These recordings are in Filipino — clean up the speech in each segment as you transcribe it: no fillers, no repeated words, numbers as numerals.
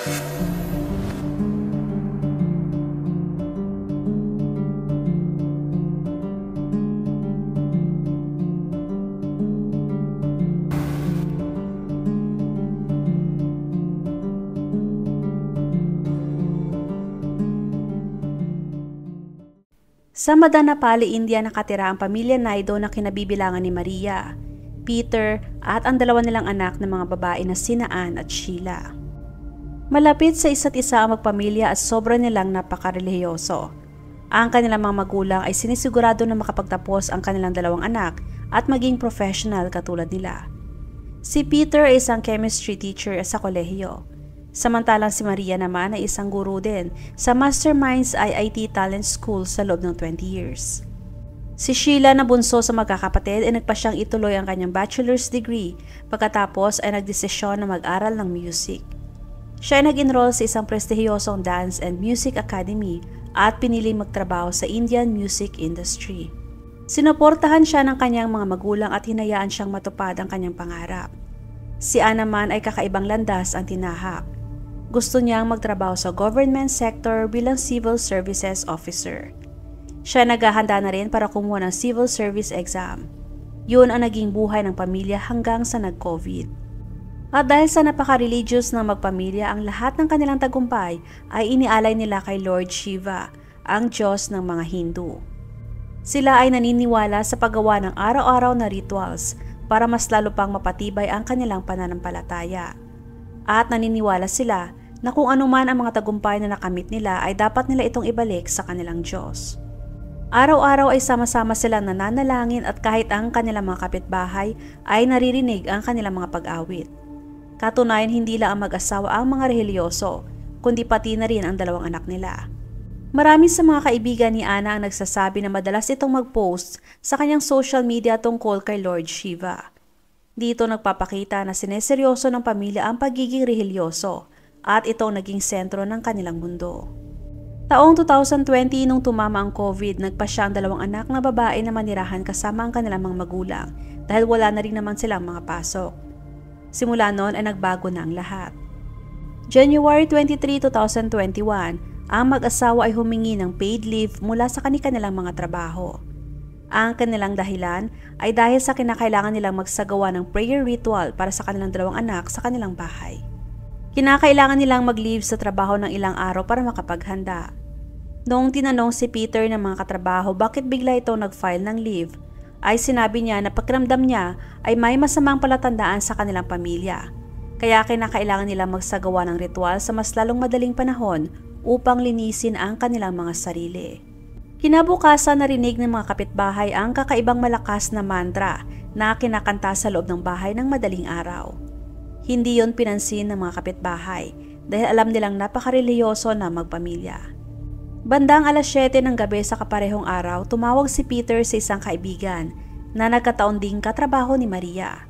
Sa Madanapalli, India nakatira ang pamilya Naido na kinabibilangan ni Maria, Peter at ang dalawa nilang anak na mga babae na sina Ann at Sheila. Malapit sa isa't isa ang magpamilya at sobra nilang napakarelihiyoso. Ang kanilang mga magulang ay sinisigurado na makapagtapos ang kanilang dalawang anak at maging professional katulad nila. Si Peter ay isang chemistry teacher sa kolehiyo. Samantalang si Maria naman ay isang guro din sa Masterminds IIT Talent School sa loob ng 20 years. Si Sheila na bunso sa magkakapatid ay nagpa siyang ituloy ang kanyang bachelor's degree pagkatapos ay nagdesisyon na mag-aral ng music. Siya ay nag-enroll sa isang prestihiyosong dance and music academy at pinili magtrabaho sa Indian music industry. Sinuportahan siya ng kanyang mga magulang at hinayaan siyang matupad ang kanyang pangarap. Si Ann naman ay kakaibang landas ang tinahak. Gusto niyang magtrabaho sa government sector bilang civil services officer. Siya naghahanda na rin para kumuha ng civil service exam. Yun ang naging buhay ng pamilya hanggang sa nag-COVID. At dahil sa napaka-religious ng magpamilya, ang lahat ng kanilang tagumpay ay inialay nila kay Lord Shiva, ang Diyos ng mga Hindu. Sila ay naniniwala sa paggawa ng araw-araw na rituals para mas lalo pang mapatibay ang kanilang pananampalataya. At naniniwala sila na kung anuman ang mga tagumpay na nakamit nila ay dapat nila itong ibalik sa kanilang Diyos. Araw-araw ay sama-sama silang nananalangin at kahit ang kanilang mga kapitbahay ay naririnig ang kanilang mga pag-awit. Katunayan hindi lang ang mag-asawa ang mga relihiyoso, kundi pati na rin ang dalawang anak nila. Marami sa mga kaibigan ni Anna ang nagsasabi na madalas itong mag-post sa kanyang social media tungkol kay Lord Shiva. Dito nagpapakita na sineseryoso ng pamilya ang pagiging relihiyoso at itong naging sentro ng kanilang mundo. Taong 2020 nung tumama ang COVID, nagpa siya ang dalawang anak na babae na manirahan kasama ang kanilang mga magulang dahil wala na rin naman silang mga pasok. Simula noon ay nagbago na ang lahat. January 23, 2021, ang mag-asawa ay humingi ng paid leave mula sa kanilang mga trabaho. Ang kanilang dahilan ay dahil sa kinakailangan nilang magsagawa ng prayer ritual para sa kanilang dalawang anak sa kanilang bahay. Kinakailangan nilang mag-leave sa trabaho ng ilang araw para makapaghanda. Noong tinanong si Peter ng mga katrabaho bakit bigla ito nag-file ng leave, ay sinabi niya na pakiramdam niya ay may masamang palatandaan sa kanilang pamilya. Kaya kinakailangan nilang magsagawa ng ritual sa mas lalong madaling panahon upang linisin ang kanilang mga sarili. Kinabukasan narinig ng mga kapitbahay ang kakaibang malakas na mantra na kinakanta sa loob ng bahay ng madaling araw. Hindi yon pinansin ng mga kapitbahay dahil alam nilang napakareliyoso na magpamilya. Bandang alas 7 ng gabi sa kaparehong araw, tumawag si Peter sa isang kaibigan na nagkataon ding katrabaho ni Maria.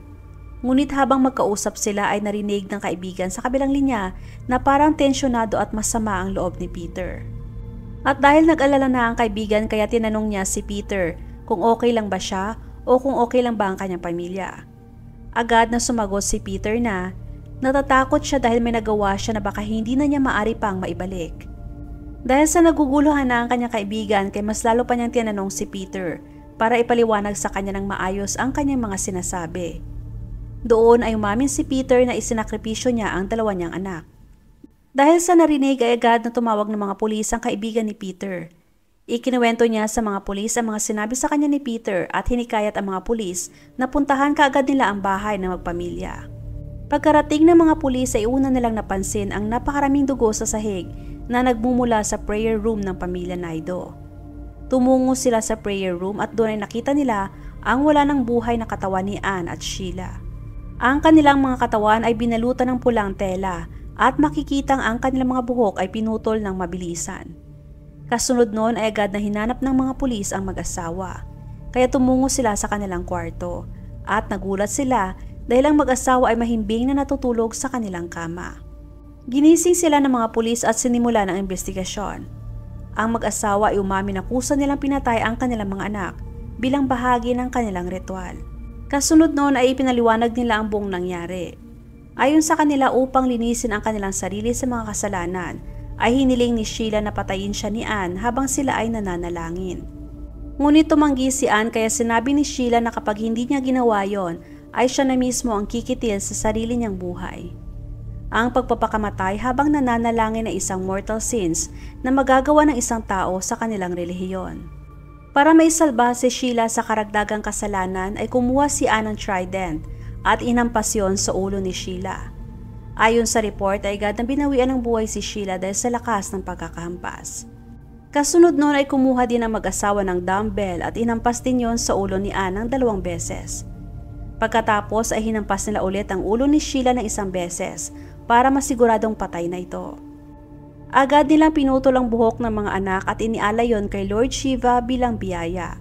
Ngunit habang magkausap sila ay narinig ng kaibigan sa kabilang linya na parang tensyonado at masama ang loob ni Peter. At dahil nag-alala na ang kaibigan kaya tinanong niya si Peter kung okay lang ba siya o kung okay lang ba ang kanyang pamilya. Agad na sumagot si Peter na natatakot siya dahil may nagawa siya na baka hindi na niya maari pang maibalik. Dahil sa naguguluhan na ang kanyang kaibigan kay mas lalo pa niyang tinanong si Peter para ipaliwanag sa kanya ng maayos ang kanyang mga sinasabi. Doon ay umamin si Peter na isinakripisyo niya ang dalawa niyang anak. Dahil sa narinig ay agad na tumawag ng mga pulis ang kaibigan ni Peter. Ikinuwento niya sa mga pulis ang mga sinabi sa kanya ni Peter at hinikayat ang mga pulis na puntahan kaagad nila ang bahay ng magpamilya. Pagkarating ng mga pulis ay una nilang napansin ang napakaraming dugo sa sahig na nagmumula sa prayer room ng pamilya Naido. Tumungo sila sa prayer room at doon ay nakita nila ang wala ng buhay na katawan ni Ann at Sheila. Ang kanilang mga katawan ay binalutan ng pulang tela at makikitang ang kanilang mga buhok ay pinutol ng mabilisan. Kasunod noon ay agad na hinanap ng mga pulis ang mag-asawa, kaya tumungo sila sa kanilang kwarto at nagulat sila dahil ang mag-asawa ay mahimbing na natutulog sa kanilang kama. Ginising sila ng mga pulis at sinimula ng investigasyon. Ang mag-asawa ay umamin na kusa nilang pinatay ang kanilang mga anak bilang bahagi ng kanilang ritual. Kasunod noon ay ipinaliwanag nila ang buong nangyari. Ayon sa kanila, upang linisin ang kanilang sarili sa mga kasalanan, ay hiniling ni Sheila na patayin siya ni Anne habang sila ay nananalangin. Ngunit tumanggi si Anne, kaya sinabi ni Sheila na kapag hindi niya ginawa yon, ay siya na mismo ang kikitil sa sarili niyang buhay. Ang pagpapakamatay habang nananalangin ay isang mortal sins na magagawa ng isang tao sa kanilang relihiyon. Para maisalba si Sheila sa karagdagang kasalanan ay kumuha si Anne ng trident at inampas yon sa ulo ni Sheila. Ayon sa report ay agad na binawian ng buhay si Sheila dahil sa lakas ng pagkakahampas. Kasunod noon ay kumuha din ang mag-asawa ng dumbbell at inampas din yon sa ulo ni Anne ng 2 beses. Pagkatapos ay hinampas nila ulit ang ulo ni Sheila ng 1 beses para masiguradong patay na ito. Agad nilang pinutol ang buhok ng mga anak at iniala yon kay Lord Shiva bilang biyaya.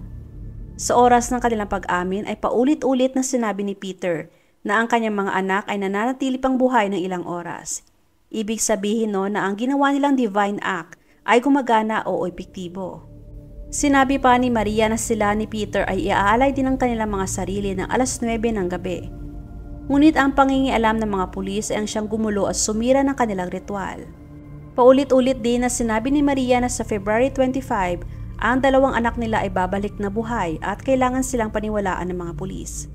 Sa oras ng kanilang pag-amin ay paulit-ulit na sinabi ni Peter na ang kanyang mga anak ay nananatili pang buhay ng ilang oras. Ibig sabihin no na ang ginawa nilang divine act ay gumagana o epektibo. Sinabi pa ni Maria na sila ni Peter ay iaalay din ang kanilang mga sarili ng 9:00 ng gabi. Ngunit ang pangingialam ng mga pulis ay ang siyang gumulo at sumira ng kanilang ritual. Paulit-ulit din na sinabi ni Maria na sa February 25, ang 2 anak nila ay babalik na buhay at kailangan silang paniwalaan ng mga pulis.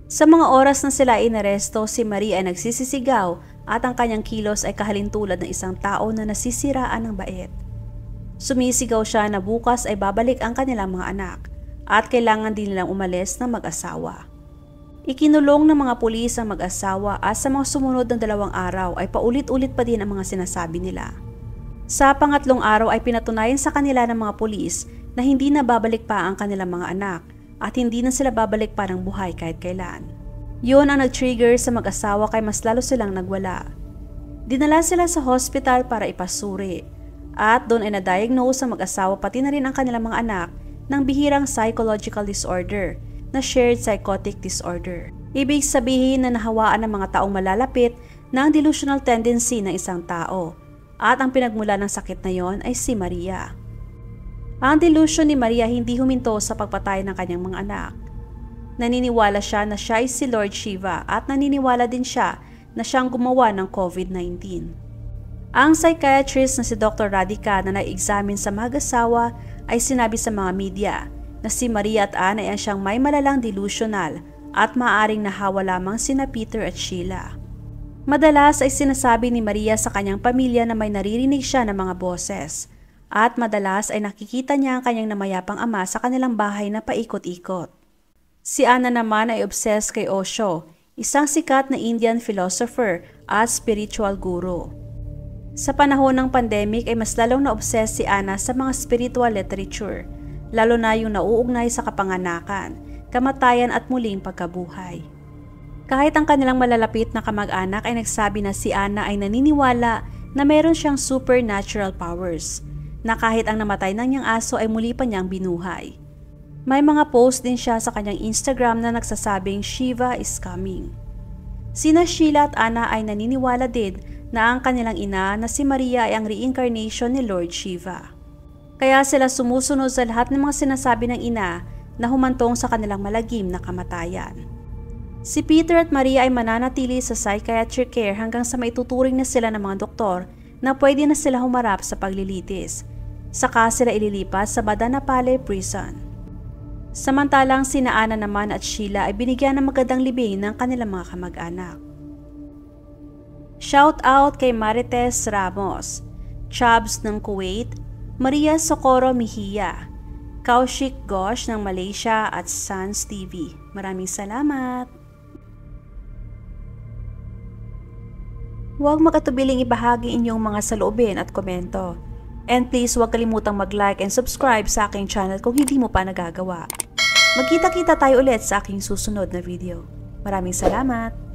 Sa mga oras na sila inaresto, si Maria ay nagsisisigaw at ang kanyang kilos ay kahalintulad ng isang tao na nasisiraan ng bait. Sumisigaw siya na bukas ay babalik ang kanilang mga anak at kailangan din nilang umalis na mag-asawa. Ikinulong ng mga pulis ang mag-asawa at sa mga sumunod ng 2 araw ay paulit-ulit pa din ang mga sinasabi nila. Sa pangatlong araw ay pinatunayan sa kanila ng mga pulis na hindi na babalik pa ang kanilang mga anak at hindi na sila babalik pa ng buhay kahit kailan. Yun ang nag-trigger sa mag-asawa kaya mas lalo silang nagwala. Dinala sila sa hospital para ipasuri at doon ay na-diagnose sa mag-asawa pati na rin ang kanilang mga anak ng bihirang psychological disorder na shared psychotic disorder. Ibig sabihin na nahawaan ng mga taong malalapit ng delusional tendency ng isang tao at ang pinagmula ng sakit na yon ay si Maria. Ang delusion ni Maria hindi huminto sa pagpatay ng kanyang mga anak. Naniniwala siya na siya ay si Lord Shiva at naniniwala din siya na siyang gumawa ng COVID-19. Ang psychiatrist na si Dr. Radhika na nag-examine sa mag-asawa ay sinabi sa mga media na si Maria at Anne ay siyang may malalang delusional at maaaring nahawa lamang sina Peter at Sheila. Madalas ay sinasabi ni Maria sa kanyang pamilya na may naririnig siya ng mga boses at madalas ay nakikita niya ang kanyang namayapang ama sa kanilang bahay na paikot-ikot. Si Anna naman ay obsessed kay Osho, isang sikat na Indian philosopher at spiritual guru. Sa panahon ng pandemic ay mas lalong na-obsess si Anna sa mga spiritual literature, lalo na yung nauugnay sa kapanganakan, kamatayan at muling pagkabuhay. Kahit ang kanilang malalapit na kamag-anak ay nagsabi na si Anna ay naniniwala na meron siyang supernatural powers, na kahit ang namatay ng niyang aso ay muli pa niyang binuhay. May mga post din siya sa kanyang Instagram na nagsasabing Shiva is coming. Sina Sheila at Anna ay naniniwala din na ang kanilang ina na si Maria ay ang reincarnation ni Lord Shiva. Kaya sila sumusunod sa lahat ng mga sinasabi ng ina na humantong sa kanilang malagim na kamatayan. Si Peter at Maria ay mananatili sa psychiatric care hanggang sa maituturing na sila ng mga doktor na pwede na sila humarap sa paglilitis. Saka sila ililipas sa Madanapalli Prison. Samantalang sina Anna naman at Sheila ay binigyan ng magandang libing ng kanilang mga kamag-anak. Shout out kay Marites Ramos, Chubbs ng Kuwait, Maria Socorro Mejia, Kaushik Ghosh ng Malaysia at Sans TV. Maraming salamat! Huwag makatubiling ibahagi inyong mga saloobin at komento. And please huwag kalimutang mag-like and subscribe sa aking channel kung hindi mo pa nagagawa. Magkita-kita tayo ulit sa aking susunod na video. Maraming salamat!